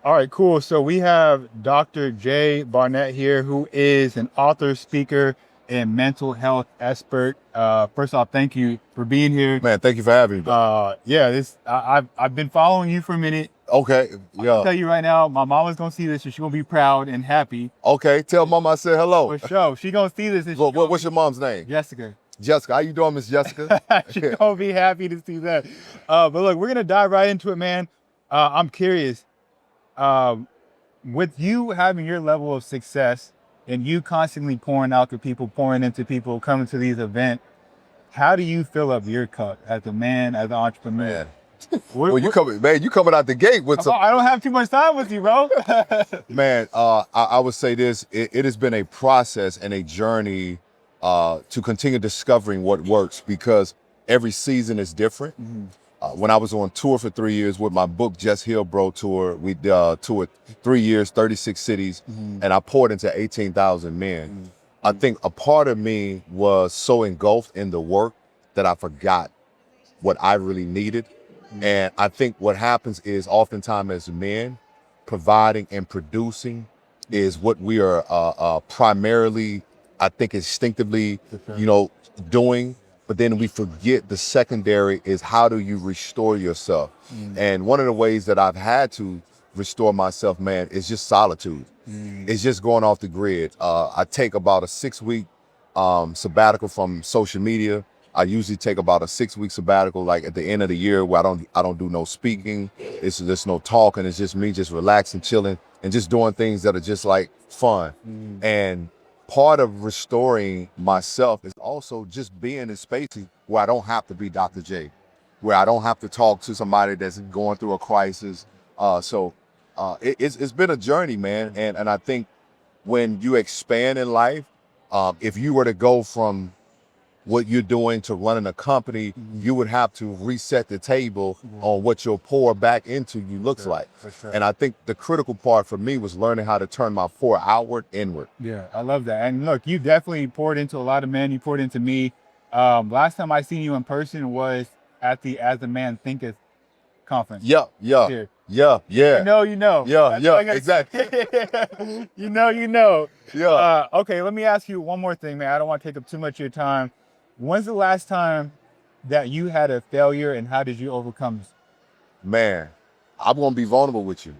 All right, cool. So we have Dr. Jay Barnett here, who is an author, speaker, and mental health expert. First off, thank you for being here. Man, thank you for having me, bro. Yeah, I've been following you for a minute. Okay, I'll yeah. tell you right now, my mama's gonna see this, and she's gonna be proud and happy. Okay, tell mama I said hello. For sure, she gonna see this. And What's your mom's name? Jessica. Jessica. How you doing, Miss Jessica? She's gonna be happy to see that. But look, we're gonna dive right into it, man. I'm curious. Um, with you having your level of success and you constantly pouring out to people, pouring into people, coming to these events, how do you fill up your cup as a man, as an entrepreneur? Man. Well, you coming out the gate with some. I don't have too much time with you, bro. Man, I would say this: it has been a process and a journey to continue discovering what works because every season is different. Mm-hmm. When I was on tour for 3 years with my book Just Heal Bro tour, we toured 3 years, 36 cities, Mm-hmm. and I poured into 18,000 men. Mm-hmm. I think a part of me was so engulfed in the work that I forgot what I really needed. Mm-hmm. And I think what happens is oftentimes as men, providing and producing is what we are primarily, I think instinctively, doing. But then we forget the secondary is how do you restore yourself? And one of the ways that I've had to restore myself, man, is just solitude. It's just going off the grid. I take about a 6-week sabbatical from social media. I usually take about a 6-week sabbatical, like at the end of the year, where I don't do no speaking. It's just no talking. It's just me, just relaxing, chilling, and just doing things that are just like fun. And part of restoring myself is also just being in spaces where I don't have to be Dr. J, where I don't have to talk to somebody that's going through a crisis. It's been a journey, man. And I think when you expand in life, if you were to go from what you're doing to running a company, you would have to reset the table on what your pour back into you looks like. For sure. And I think the critical part for me was learning how to turn my pour outward inward. Yeah, I love that. And look, you definitely poured into a lot of men. You poured into me. Last time I seen you in person was at the As a Man Thinketh conference. Yeah. Here. Yeah. You know. Exactly. You know. Yeah. Okay, let me ask you one more thing, man. I don't want to take up too much of your time. When's the last time that you had a failure and how did you overcome it? Man, I'm gonna be vulnerable with you.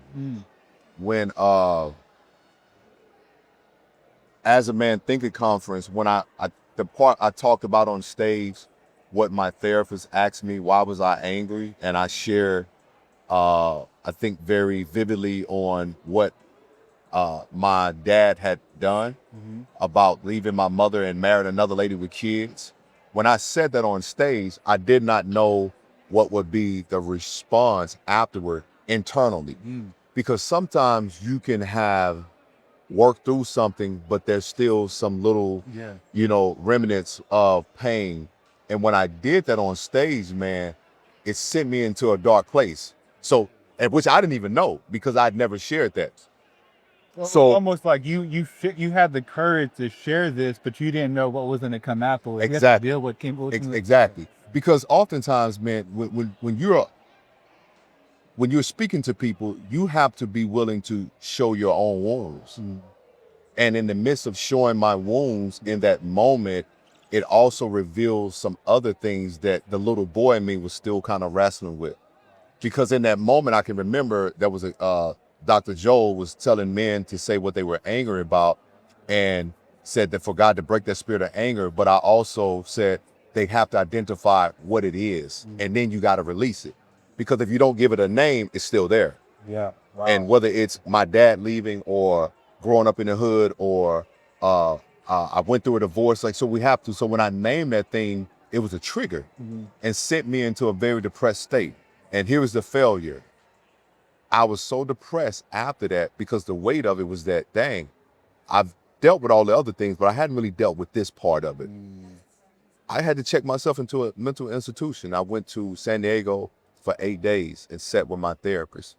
When As a Man Thinking conference, when the part I talked about on stage, what my therapist asked me, why was I angry? And I shared I think very vividly on what my dad had done about leaving my mother and marrying another lady with kids. When I said that on stage, I did not know what would be the response afterward internally. Because sometimes you can have worked through something, but there's still some little, remnants of pain. And when I did that on stage, man, it sent me into a dark place. So, and which I didn't even know because I'd never shared that. Well, So almost like you had the courage to share this, but you didn't know what was going to come afterwards. You had to exactly, deal with came. exactly. Because oftentimes, man, when you're speaking to people, you have to be willing to show your own wounds. And in the midst of showing my wounds in that moment, it also reveals some other things that the little boy in me was still kind of wrestling with. Because in that moment, I can remember there was Dr. Joel was telling men to say what they were angry about and said that for God to break that spirit of anger. But I also said they have to identify what it is and then you got to release it. Because if you don't give it a name, it's still there. Yeah. Wow. And whether it's my dad leaving or growing up in the hood or I went through a divorce, so we have to. So when I named that thing, it was a trigger and sent me into a very depressed state. And here was the failure. I was so depressed after that because the weight of it was that, dang, I've dealt with all the other things, but I hadn't really dealt with this part of it. I had to check myself into a mental institution. I went to San Diego for 8 days and sat with my therapist.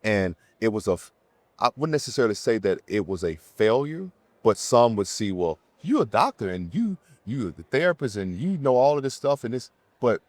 And it was I wouldn't necessarily say that it was a failure, but some would see, well, you're a doctor and you're the therapist and you know all of this stuff and this, but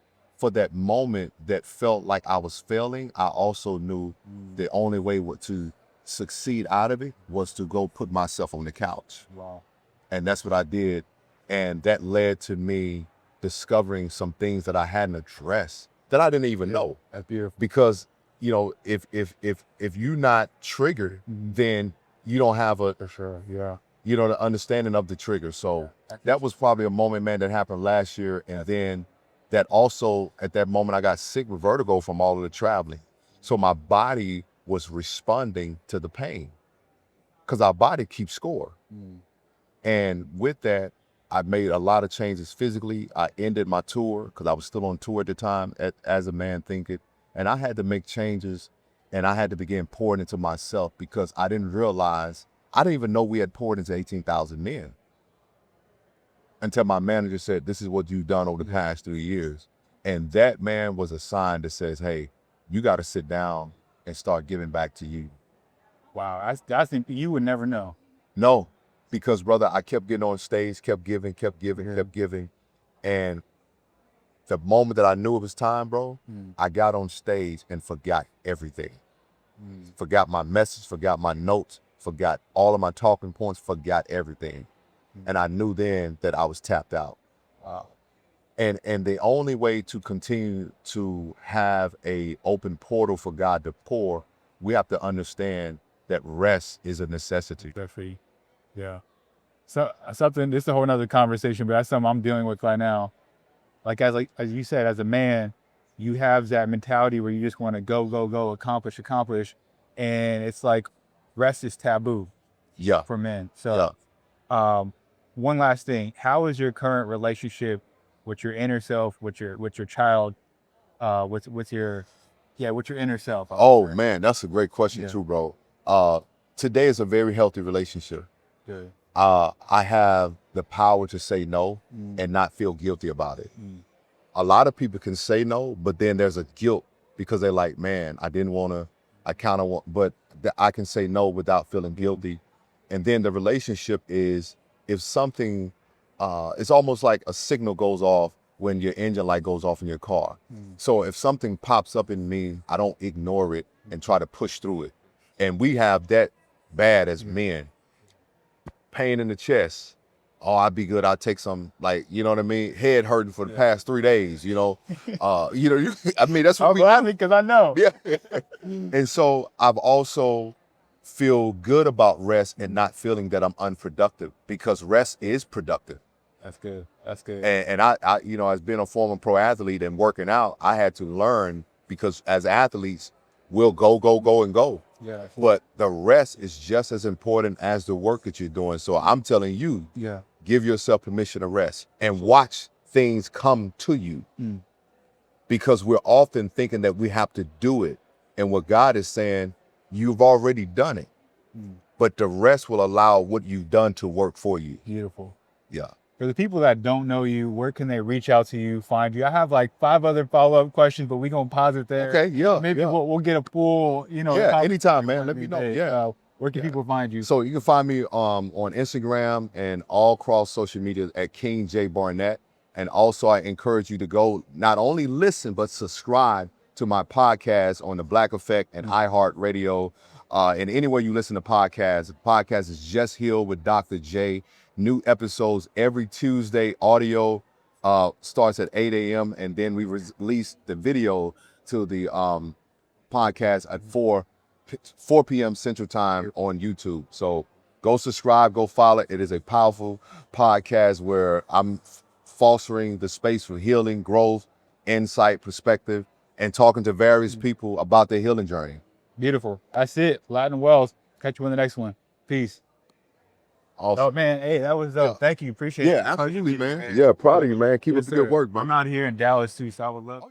for that moment that felt like I was failing, I also knew the only way to succeed out of it was to go put myself on the couch. Wow. And that's what I did. And that led to me discovering some things that I hadn't addressed that I didn't even know. That's beautiful. Because, if you're not triggered, then you don't have For sure. Yeah. the understanding of the trigger. So that was probably a moment, man, that happened last year. And then that also, at that moment, I got sick with vertigo from all of the traveling. So my body was responding to the pain because our body keeps score. And with that, I made a lot of changes physically. I ended my tour because I was still on tour at the time, as a man thinketh. And I had to make changes, and I had to begin pouring into myself because I didn't even know we had poured into 18,000 men until my manager said, this is what you've done over the past 3 years. And that, man, was a sign that says, hey, you got to sit down and start giving back to you. Wow. I think you would never know. No, because, brother, I kept getting on stage, kept giving. And the moment that I knew it was time, bro, I got on stage and forgot everything. Forgot my message, forgot my notes, forgot all of my talking points, forgot everything. And I knew then that I was tapped out. Wow. And the only way to continue to have a open portal for God to pour, we have to understand that rest is a necessity. Definitely. Yeah. So something, this is a whole nother conversation, but that's something I'm dealing with right now. Like as you said, as a man, you have that mentality where you just want to go, accomplish. And it's like rest is taboo Yeah. for men. So one last thing, how is your current relationship with your inner self, with your child, with your inner self? Oh, man, that's a great question too, bro. Today is a very healthy relationship. Good. I have the power to say no and not feel guilty about it. A lot of people can say no, but then there's a guilt because they're like, man, I didn't want to, I kind of want, but I can say no without feeling guilty. And then the relationship is, if something, it's almost like a signal goes off when your engine light goes off in your car. So if something pops up in me, I don't ignore it and try to push through it. And we have that bad as men. Pain in the chest. Oh, I'd be good. I'll take some, like, you know what I mean? Head hurting for the past 3 days, I mean, that's what I'm laughing because I know. Yeah. And so I've also feel good about rest and not feeling that I'm unproductive, because rest is productive. That's good. That's good. And I as being a former pro athlete and working out, I had to learn, because as athletes, we'll go. Yeah. But the rest is just as important as the work that you're doing. So I'm telling you, give yourself permission to rest and watch things come to you. Because we're often thinking that we have to do it. And what God is saying, you've already done it. But the rest will allow what you've done to work for you. Beautiful. Yeah. For the people that don't know you, where can they reach out to you, find you? I have like 5 other follow-up questions, but we're going to pause it there. Okay, yeah. Maybe we'll get a full, Yeah, anytime, man. Let me know. Yeah. Where can people find you? So you can find me on Instagram and all across social media at King J Barnett. And also I encourage you to go not only listen, but subscribe to my podcast on the Black Effect and iHeartRadio. And anywhere you listen to podcasts, the podcast is Just Heal with Dr. J. New episodes every Tuesday. Audio starts at 8 a.m. and then we release the video to the podcast at 4 p.m. Central Time on YouTube. So go subscribe, go follow. It is a powerful podcast where I'm fostering the space for healing, growth, insight, perspective, and talking to various people about their healing journey. Beautiful. That's it. Latin Wells. Catch you in the next one. Peace. Awesome. Oh, man. Hey, that was dope. Thank you. Appreciate it. Yeah, absolutely, man. Yeah, proud of you, man. Keep up the good work, bro. I'm out here in Dallas, too, so I would love